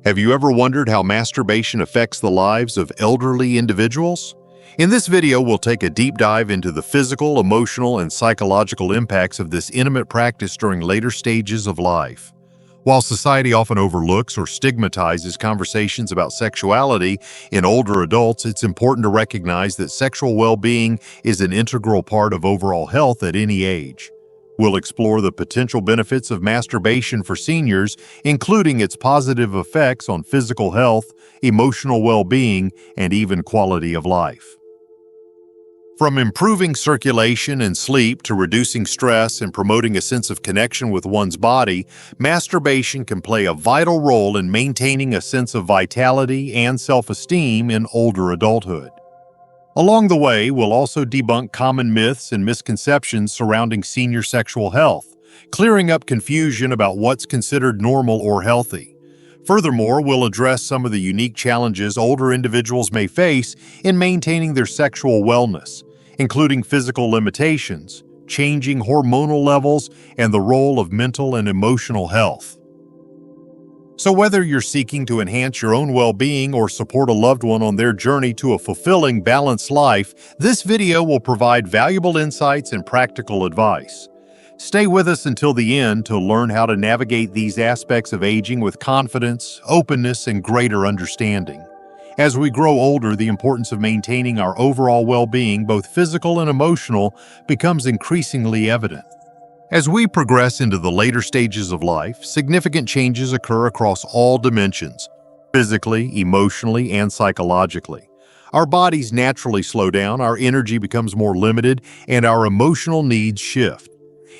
Have you ever wondered how masturbation affects the lives of elderly individuals? In this video, we'll take a deep dive into the physical, emotional, and psychological impacts of this intimate practice during later stages of life. While society often overlooks or stigmatizes conversations about sexuality in older adults, it's important to recognize that sexual well-being is an integral part of overall health at any age. We'll explore the potential benefits of masturbation for seniors, including its positive effects on physical health, emotional well-being, and even quality of life. From improving circulation and sleep to reducing stress and promoting a sense of connection with one's body, masturbation can play a vital role in maintaining a sense of vitality and self-esteem in older adulthood. Along the way, we'll also debunk common myths and misconceptions surrounding senior sexual health, clearing up confusion about what's considered normal or healthy. Furthermore, we'll address some of the unique challenges older individuals may face in maintaining their sexual wellness, including physical limitations, changing hormonal levels, and the role of mental and emotional health. So whether you're seeking to enhance your own well-being or support a loved one on their journey to a fulfilling, balanced life, this video will provide valuable insights and practical advice. Stay with us until the end to learn how to navigate these aspects of aging with confidence, openness, and greater understanding. As we grow older, the importance of maintaining our overall well-being, both physical and emotional, becomes increasingly evident. As we progress into the later stages of life, significant changes occur across all dimensions, physically, emotionally, and psychologically. Our bodies naturally slow down, our energy becomes more limited, and our emotional needs shift.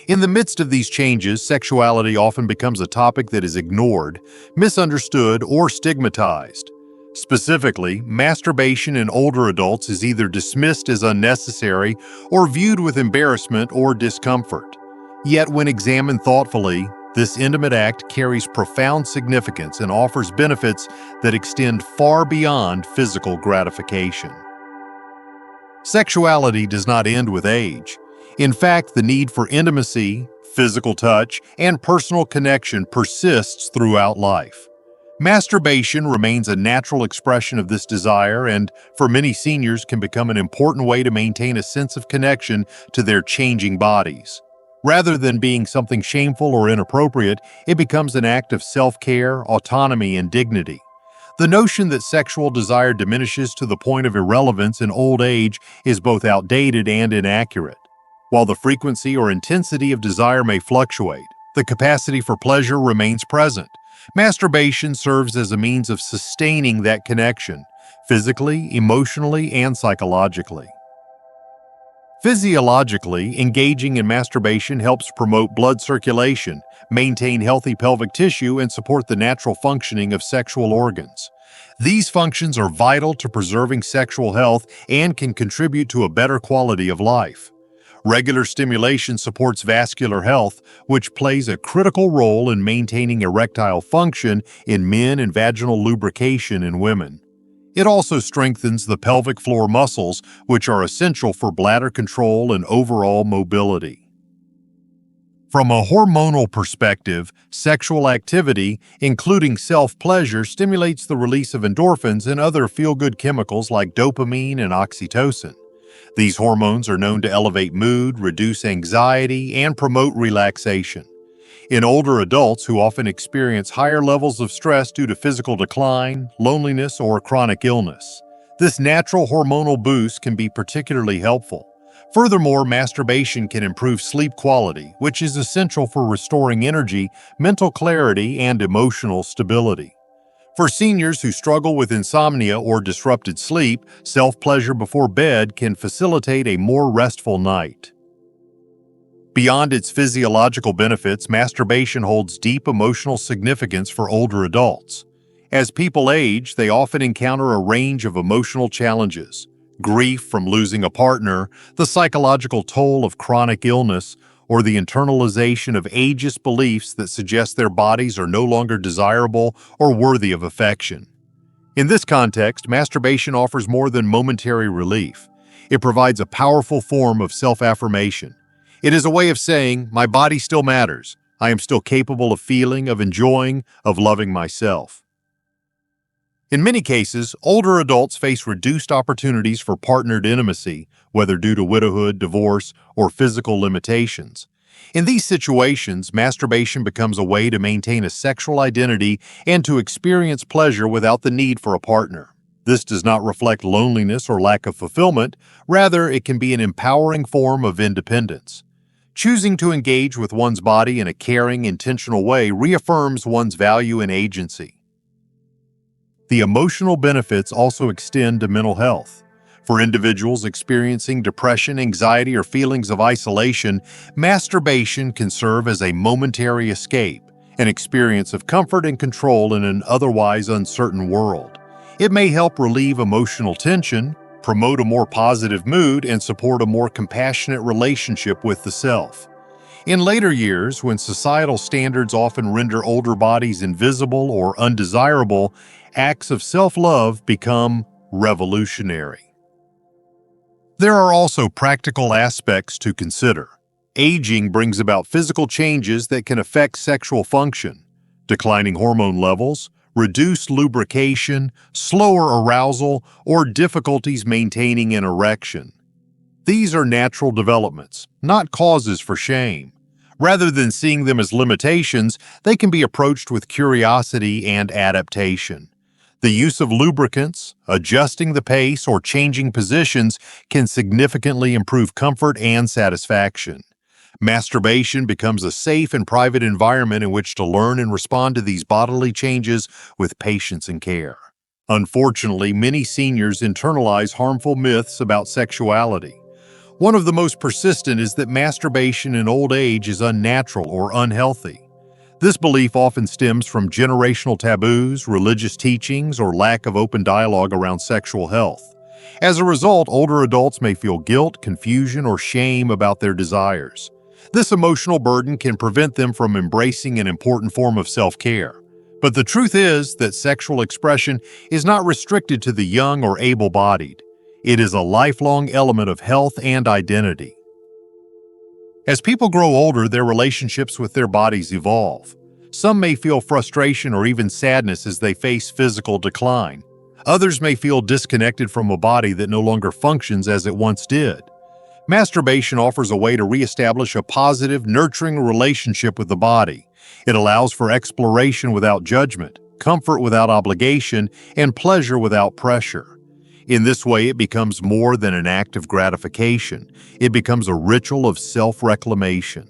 In the midst of these changes, sexuality often becomes a topic that is ignored, misunderstood, or stigmatized. Specifically, masturbation in older adults is either dismissed as unnecessary or viewed with embarrassment or discomfort. Yet when examined thoughtfully, this intimate act carries profound significance and offers benefits that extend far beyond physical gratification. Sexuality does not end with age. In fact, the need for intimacy, physical touch, and personal connection persists throughout life. Masturbation remains a natural expression of this desire and, for many seniors, can become an important way to maintain a sense of connection to their changing bodies. Rather than being something shameful or inappropriate, it becomes an act of self-care, autonomy, and dignity. The notion that sexual desire diminishes to the point of irrelevance in old age is both outdated and inaccurate. While the frequency or intensity of desire may fluctuate, the capacity for pleasure remains present. Masturbation serves as a means of sustaining that connection, physically, emotionally, and psychologically. Physiologically, engaging in masturbation helps promote blood circulation, maintain healthy pelvic tissue, and support the natural functioning of sexual organs. These functions are vital to preserving sexual health and can contribute to a better quality of life. Regular stimulation supports vascular health, which plays a critical role in maintaining erectile function in men and vaginal lubrication in women. It also strengthens the pelvic floor muscles, which are essential for bladder control and overall mobility. From a hormonal perspective, sexual activity, including self-pleasure, stimulates the release of endorphins and other feel-good chemicals like dopamine and oxytocin. These hormones are known to elevate mood, reduce anxiety, and promote relaxation. In older adults who often experience higher levels of stress due to physical decline, loneliness, or chronic illness, this natural hormonal boost can be particularly helpful. Furthermore, masturbation can improve sleep quality, which is essential for restoring energy, mental clarity, and emotional stability. For seniors who struggle with insomnia or disrupted sleep, self-pleasure before bed can facilitate a more restful night. Beyond its physiological benefits, masturbation holds deep emotional significance for older adults. As people age, they often encounter a range of emotional challenges: grief from losing a partner, the psychological toll of chronic illness, or the internalization of ageist beliefs that suggest their bodies are no longer desirable or worthy of affection. In this context, masturbation offers more than momentary relief. It provides a powerful form of self-affirmation. It is a way of saying, my body still matters. I am still capable of feeling, of enjoying, of loving myself. In many cases, older adults face reduced opportunities for partnered intimacy, whether due to widowhood, divorce, or physical limitations. In these situations, masturbation becomes a way to maintain a sexual identity and to experience pleasure without the need for a partner. This does not reflect loneliness or lack of fulfillment, rather, it can be an empowering form of independence. Choosing to engage with one's body in a caring, intentional way reaffirms one's value and agency. The emotional benefits also extend to mental health. For individuals experiencing depression, anxiety, or feelings of isolation, masturbation can serve as a momentary escape, an experience of comfort and control in an otherwise uncertain world. It may help relieve emotional tension, promote a more positive mood, and support a more compassionate relationship with the self. In later years, when societal standards often render older bodies invisible or undesirable, acts of self-love become revolutionary. There are also practical aspects to consider. Aging brings about physical changes that can affect sexual function. Declining hormone levels, reduced lubrication, slower arousal, or difficulties maintaining an erection. These are natural developments, not causes for shame. Rather than seeing them as limitations, they can be approached with curiosity and adaptation. The use of lubricants, adjusting the pace, or changing positions can significantly improve comfort and satisfaction. Masturbation becomes a safe and private environment in which to learn and respond to these bodily changes with patience and care. Unfortunately, many seniors internalize harmful myths about sexuality. One of the most persistent is that masturbation in old age is unnatural or unhealthy. This belief often stems from generational taboos, religious teachings, or lack of open dialogue around sexual health. As a result, older adults may feel guilt, confusion, or shame about their desires. This emotional burden can prevent them from embracing an important form of self-care. But the truth is that sexual expression is not restricted to the young or able-bodied. It is a lifelong element of health and identity. As people grow older, their relationships with their bodies evolve. Some may feel frustration or even sadness as they face physical decline. Others may feel disconnected from a body that no longer functions as it once did. Masturbation offers a way to reestablish a positive, nurturing relationship with the body. It allows for exploration without judgment, comfort without obligation, and pleasure without pressure. In this way, it becomes more than an act of gratification. It becomes a ritual of self-reclamation.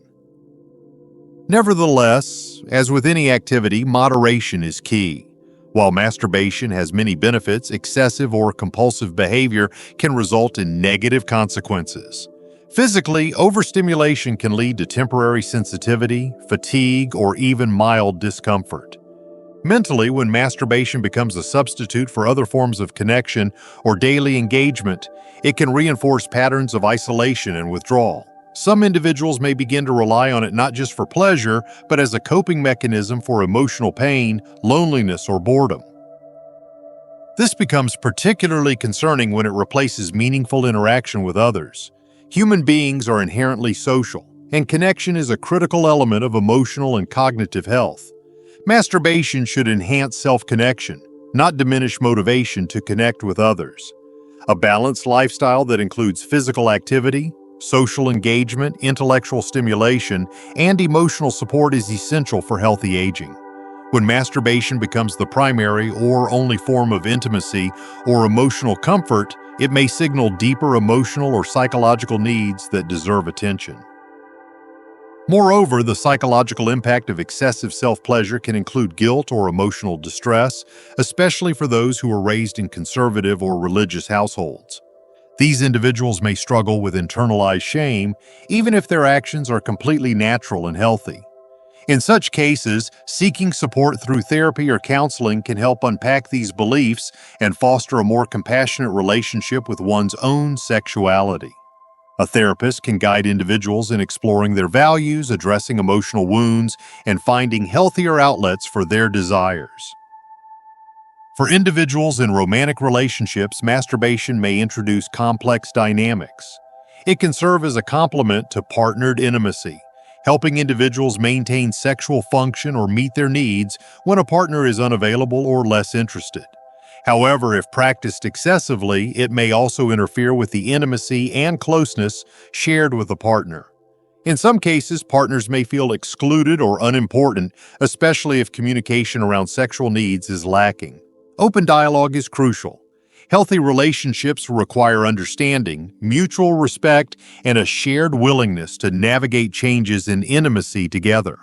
Nevertheless, as with any activity, moderation is key. While masturbation has many benefits, excessive or compulsive behavior can result in negative consequences. Physically, overstimulation can lead to temporary sensitivity, fatigue, or even mild discomfort. Mentally, when masturbation becomes a substitute for other forms of connection or daily engagement, it can reinforce patterns of isolation and withdrawal. Some individuals may begin to rely on it not just for pleasure, but as a coping mechanism for emotional pain, loneliness, or boredom. This becomes particularly concerning when it replaces meaningful interaction with others. Human beings are inherently social, and connection is a critical element of emotional and cognitive health. Masturbation should enhance self-connection, not diminish motivation to connect with others. A balanced lifestyle that includes physical activity, social engagement, intellectual stimulation, and emotional support is essential for healthy aging. When masturbation becomes the primary or only form of intimacy or emotional comfort, it may signal deeper emotional or psychological needs that deserve attention. Moreover, the psychological impact of excessive self-pleasure can include guilt or emotional distress, especially for those who are raised in conservative or religious households. These individuals may struggle with internalized shame, even if their actions are completely natural and healthy. In such cases, seeking support through therapy or counseling can help unpack these beliefs and foster a more compassionate relationship with one's own sexuality. A therapist can guide individuals in exploring their values, addressing emotional wounds, and finding healthier outlets for their desires. For individuals in romantic relationships, masturbation may introduce complex dynamics. It can serve as a complement to partnered intimacy, helping individuals maintain sexual function or meet their needs when a partner is unavailable or less interested. However, if practiced excessively, it may also interfere with the intimacy and closeness shared with a partner. In some cases, partners may feel excluded or unimportant, especially if communication around sexual needs is lacking. Open dialogue is crucial. Healthy relationships require understanding, mutual respect, and a shared willingness to navigate changes in intimacy together.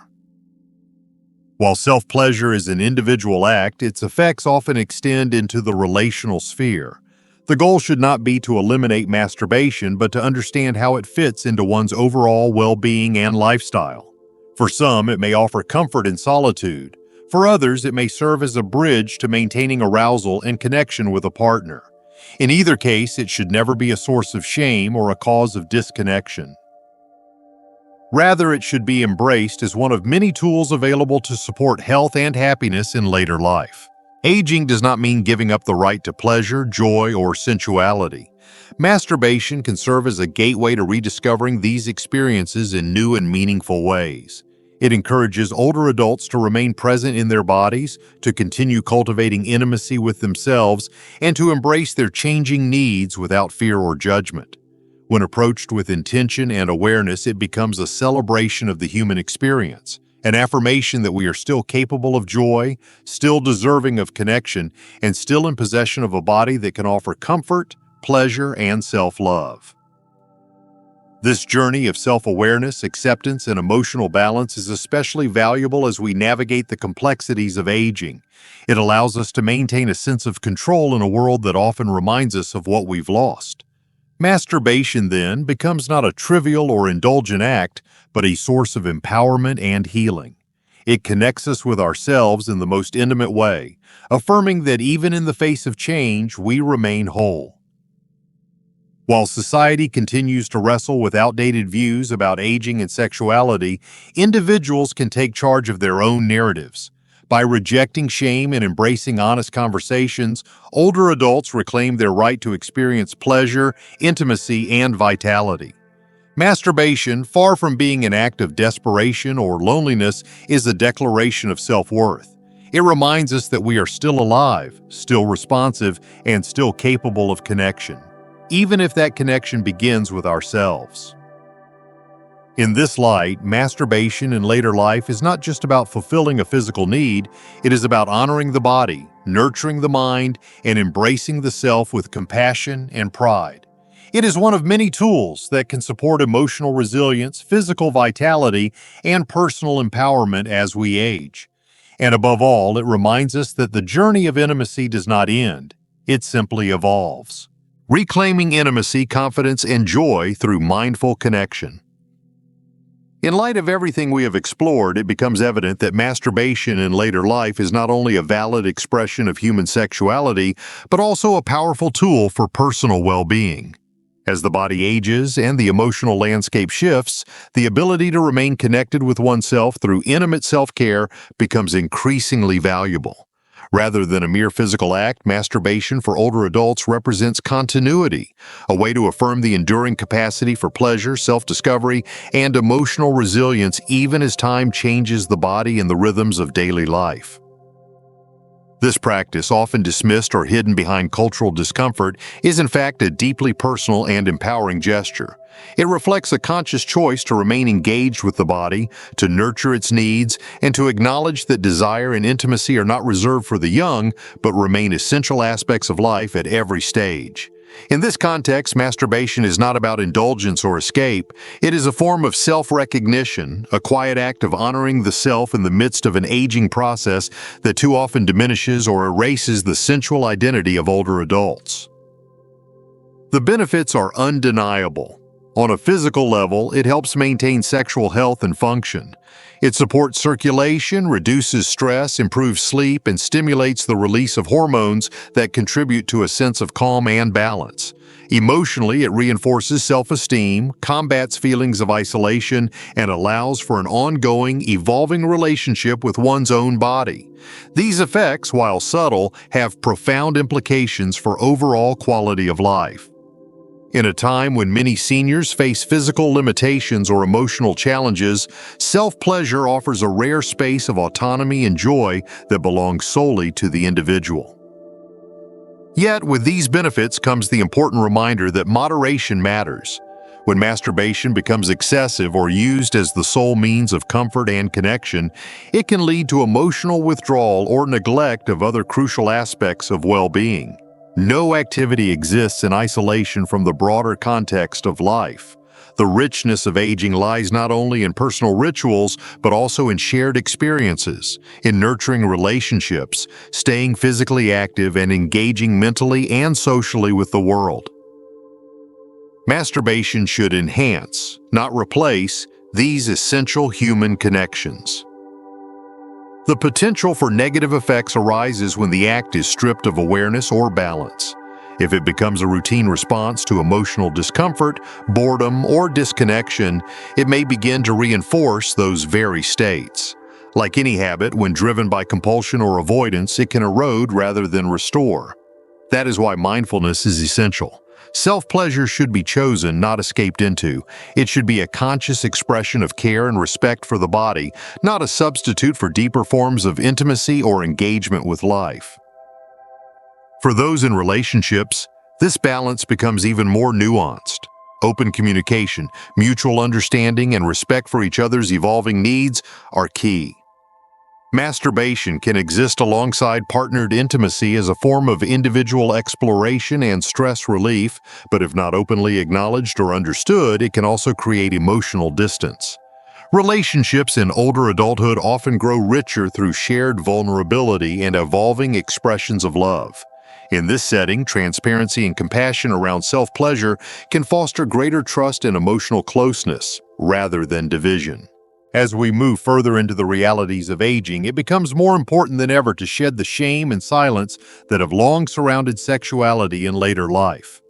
While self-pleasure is an individual act, its effects often extend into the relational sphere. The goal should not be to eliminate masturbation, but to understand how it fits into one's overall well-being and lifestyle. For some, it may offer comfort in solitude. For others, it may serve as a bridge to maintaining arousal and connection with a partner. In either case, it should never be a source of shame or a cause of disconnection. Rather, it should be embraced as one of many tools available to support health and happiness in later life. Aging does not mean giving up the right to pleasure, joy, or sensuality. Masturbation can serve as a gateway to rediscovering these experiences in new and meaningful ways. It encourages older adults to remain present in their bodies, to continue cultivating intimacy with themselves, and to embrace their changing needs without fear or judgment. When approached with intention and awareness, it becomes a celebration of the human experience, an affirmation that we are still capable of joy, still deserving of connection, and still in possession of a body that can offer comfort, pleasure, and self-love. This journey of self-awareness, acceptance, and emotional balance is especially valuable as we navigate the complexities of aging. It allows us to maintain a sense of control in a world that often reminds us of what we've lost. Masturbation, then, becomes not a trivial or indulgent act, but a source of empowerment and healing. It connects us with ourselves in the most intimate way, affirming that even in the face of change, we remain whole. While society continues to wrestle with outdated views about aging and sexuality, individuals can take charge of their own narratives. By rejecting shame and embracing honest conversations, older adults reclaim their right to experience pleasure, intimacy, and vitality. Masturbation, far from being an act of desperation or loneliness, is a declaration of self-worth. It reminds us that we are still alive, still responsive, and still capable of connection, even if that connection begins with ourselves. In this light, masturbation in later life is not just about fulfilling a physical need, it is about honoring the body, nurturing the mind, and embracing the self with compassion and pride. It is one of many tools that can support emotional resilience, physical vitality, and personal empowerment as we age. And above all, it reminds us that the journey of intimacy does not end, it simply evolves. Reclaiming intimacy, confidence, and joy through mindful connection. In light of everything we have explored, it becomes evident that masturbation in later life is not only a valid expression of human sexuality, but also a powerful tool for personal well-being. As the body ages and the emotional landscape shifts, the ability to remain connected with oneself through intimate self-care becomes increasingly valuable. Rather than a mere physical act, masturbation for older adults represents continuity, a way to affirm the enduring capacity for pleasure, self-discovery, and emotional resilience even as time changes the body and the rhythms of daily life. This practice, often dismissed or hidden behind cultural discomfort, is in fact a deeply personal and empowering gesture. It reflects a conscious choice to remain engaged with the body, to nurture its needs, and to acknowledge that desire and intimacy are not reserved for the young, but remain essential aspects of life at every stage. In this context, masturbation is not about indulgence or escape. It is a form of self-recognition, a quiet act of honoring the self in the midst of an aging process that too often diminishes or erases the sensual identity of older adults. The benefits are undeniable. On a physical level, it helps maintain sexual health and function. It supports circulation, reduces stress, improves sleep, and stimulates the release of hormones that contribute to a sense of calm and balance. Emotionally, it reinforces self-esteem, combats feelings of isolation, and allows for an ongoing, evolving relationship with one's own body. These effects, while subtle, have profound implications for overall quality of life. In a time when many seniors face physical limitations or emotional challenges, self-pleasure offers a rare space of autonomy and joy that belongs solely to the individual. Yet, with these benefits comes the important reminder that moderation matters. When masturbation becomes excessive or used as the sole means of comfort and connection, it can lead to emotional withdrawal or neglect of other crucial aspects of well-being. No activity exists in isolation from the broader context of life. The richness of aging lies not only in personal rituals, but also in shared experiences, in nurturing relationships, staying physically active, and engaging mentally and socially with the world. Masturbation should enhance, not replace, these essential human connections. The potential for negative effects arises when the act is stripped of awareness or balance. If it becomes a routine response to emotional discomfort, boredom, or disconnection, it may begin to reinforce those very states. Like any habit, when driven by compulsion or avoidance, it can erode rather than restore. That is why mindfulness is essential. Self-pleasure should be chosen, not escaped into. It should be a conscious expression of care and respect for the body, not a substitute for deeper forms of intimacy or engagement with life. For those in relationships, this balance becomes even more nuanced. Open communication, mutual understanding, and respect for each other's evolving needs are key. Masturbation can exist alongside partnered intimacy as a form of individual exploration and stress relief, but if not openly acknowledged or understood, it can also create emotional distance. Relationships in older adulthood often grow richer through shared vulnerability and evolving expressions of love. In this setting, transparency and compassion around self-pleasure can foster greater trust and emotional closeness, rather than division. As we move further into the realities of aging, it becomes more important than ever to shed the shame and silence that have long surrounded sexuality in later life.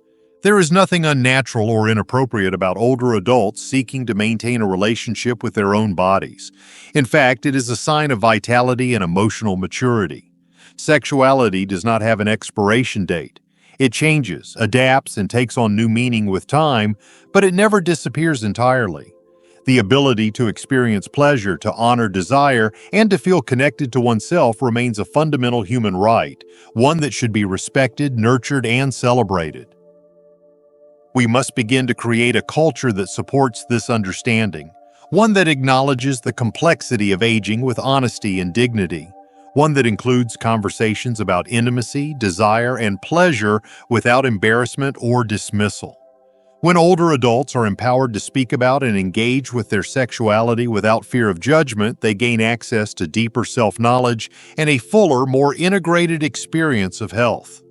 There is nothing unnatural or inappropriate about older adults seeking to maintain a relationship with their own bodies. In fact, it is a sign of vitality and emotional maturity. Sexuality does not have an expiration date. It changes, adapts, and takes on new meaning with time, but it never disappears entirely. The ability to experience pleasure, to honor desire, and to feel connected to oneself remains a fundamental human right, one that should be respected, nurtured, and celebrated. We must begin to create a culture that supports this understanding, one that acknowledges the complexity of aging with honesty and dignity, one that includes conversations about intimacy, desire, and pleasure without embarrassment or dismissal. When older adults are empowered to speak about and engage with their sexuality without fear of judgment, they gain access to deeper self-knowledge and a fuller, more integrated experience of health.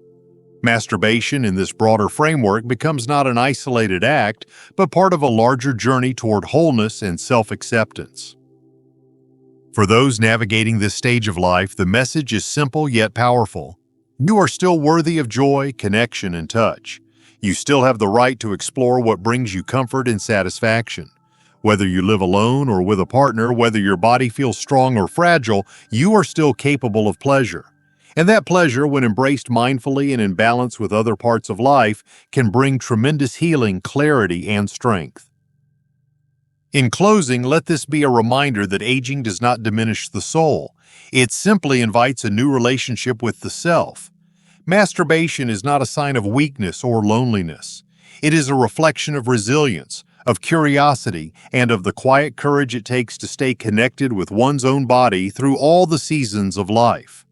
Masturbation in this broader framework becomes not an isolated act, but part of a larger journey toward wholeness and self-acceptance. For those navigating this stage of life, the message is simple yet powerful. You are still worthy of joy, connection, and touch. You still have the right to explore what brings you comfort and satisfaction. Whether you live alone or with a partner, whether your body feels strong or fragile, you are still capable of pleasure. And that pleasure, when embraced mindfully and in balance with other parts of life, can bring tremendous healing, clarity, and strength. In closing, let this be a reminder that aging does not diminish the soul. It simply invites a new relationship with the self. Masturbation is not a sign of weakness or loneliness. It is a reflection of resilience, of curiosity, and of the quiet courage it takes to stay connected with one's own body through all the seasons of life.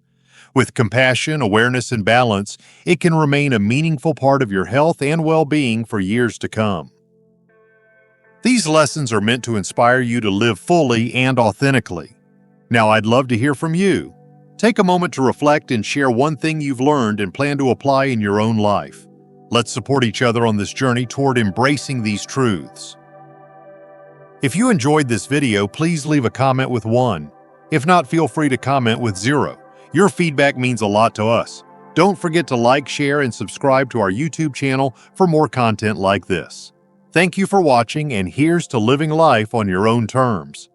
With compassion, awareness, and balance, it can remain a meaningful part of your health and well-being for years to come. These lessons are meant to inspire you to live fully and authentically. Now, I'd love to hear from you. Take a moment to reflect and share one thing you've learned and plan to apply in your own life. Let's support each other on this journey toward embracing these truths. If you enjoyed this video, please leave a comment with 1. If not, feel free to comment with 0. Your feedback means a lot to us. Don't forget to like, share, and subscribe to our YouTube channel for more content like this. Thank you for watching, and here's to living life on your own terms.